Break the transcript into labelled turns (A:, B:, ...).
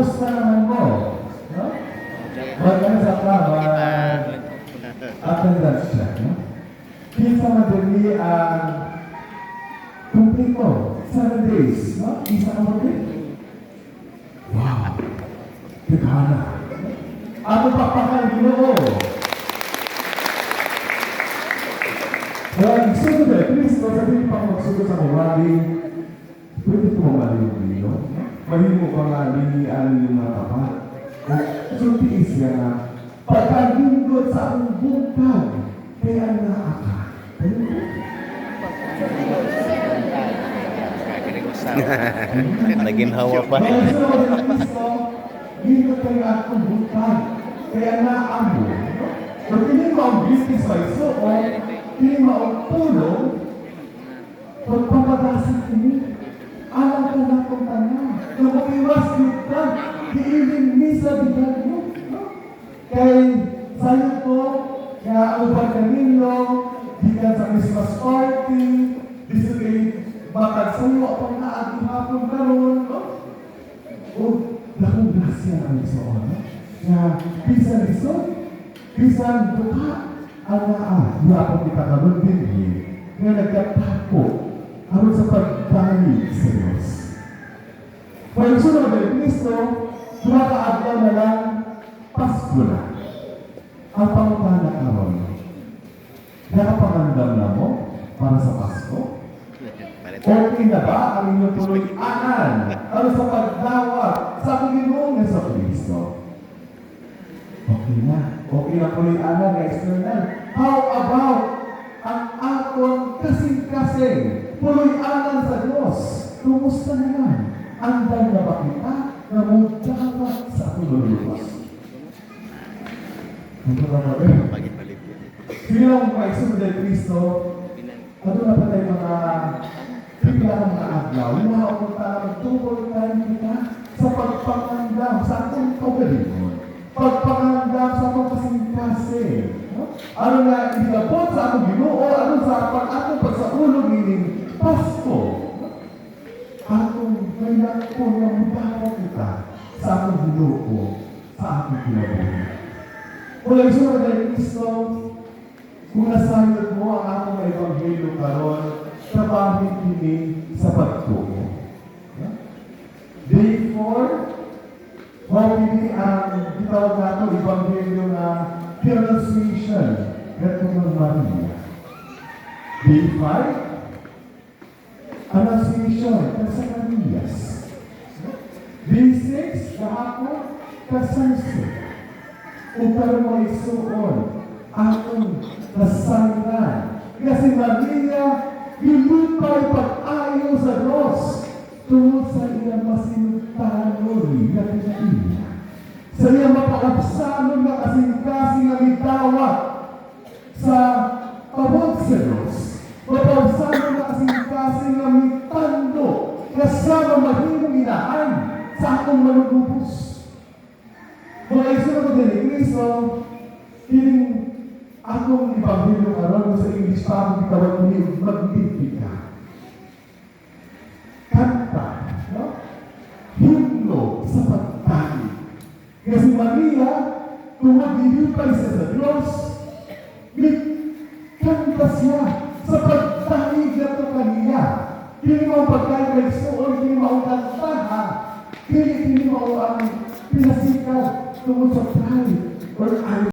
A: kumusta naman mo? No? Magkano sa klaba, attendance check, no? Kinsa madali ang kumplito, 7 days, no? Isa ka madali? Wow! Tigana. Ano pa pakal, Ginoo? Kaya gusto ko Kristo, sabihin pa magsugo sa kumaling, pwede ko mamaling yung Ginoo. Mahimo pa nga linian yung mga tapat. So, tiis yan na, pagkagindot sa akong bukag, kaya naaka.
B: Naginhawa pa.
A: Dito kayo akong bukag, kaya naamo. Kung hindi mo ang business sa iso, o hindi mo ang tulong, pagpapadasin ini, alam ka na kung tanan. Kung makiwas kita, hiiling misa bigat mo. Kay sayo ko, kaya ang pagkanino, gikan sa Christmas party, dito kay bakit sayo akong naaging hapon karon, no? O, lakong grasya ang iso, no? Kaya, bisan iso, bisan duka, ang hapon kita karon din, kaya nagkatako, aron sa pagdali sa Diyos. Kaya sunod ng Kristo, kumakaadlaw na lang, Pasko na. Ang pangutana karon. Nakapangandam na mo para sa Pasko? Okay na ba ang inyong tuloy-anan para sa pagdawat sa Panginoong sa Kristo? Okay na. Okay na tuloy-anan na external. How about ang atong kasing-kasing tuloy-anan sa Diyos? Kumusta naman? Andal na ba kita na magdawat sa atong luluwas? Bilang mga isunod ng Kristo, ano na pa tayo mga biglang mga aglaw, nahaon tayo magtubol tayo kita sa pagpangandam sa atong pagalingon, pagpangandam sa atong kasing-kasing. Ano na ilabot sa atong Ginoo, ano sa atong pagsaulog nining Pasko. Atong may lakpo na mudawat kita sa atong Ginoo, sa atong kinabuhi. Kung isunod ng Kristo, kung nasayot mo ang akong ebanghelyo karon, trabahin kini sa pagtuo. Day 4, mawili ang gitawag nato ebanghelyo na Annunciation Ito ng Maria. Day 5, Annunciation sa Marias. Day 6, kahapon, kasayso. Upang mo isuon atong nasayran. Kasi Maria, gilupay pag-ayo sa Diyos tungkol sa iyang masinutanon na kinaiya. Sa iyang mapakapsanon na kasing-kasing na mitawat sa pabot sa Diyos. Mapakapsanon na kasing-kasing na mitando kasama mahimong inaan sa akong malugubos. Mga isunod ko din, Kristo, kining akong ibanghelyo karon sa English pa akong itawag ni magbibigay. Kanta, no? Himno sa pagtali. Kasi Maria, kung maglilipay siya sa Diyos, kanta siya sa pagtali na ito kaniya. Kini mo pagkain kay Suol, kini mo ang kantaha, kini mo ang pinasikaw tungkol sa pride or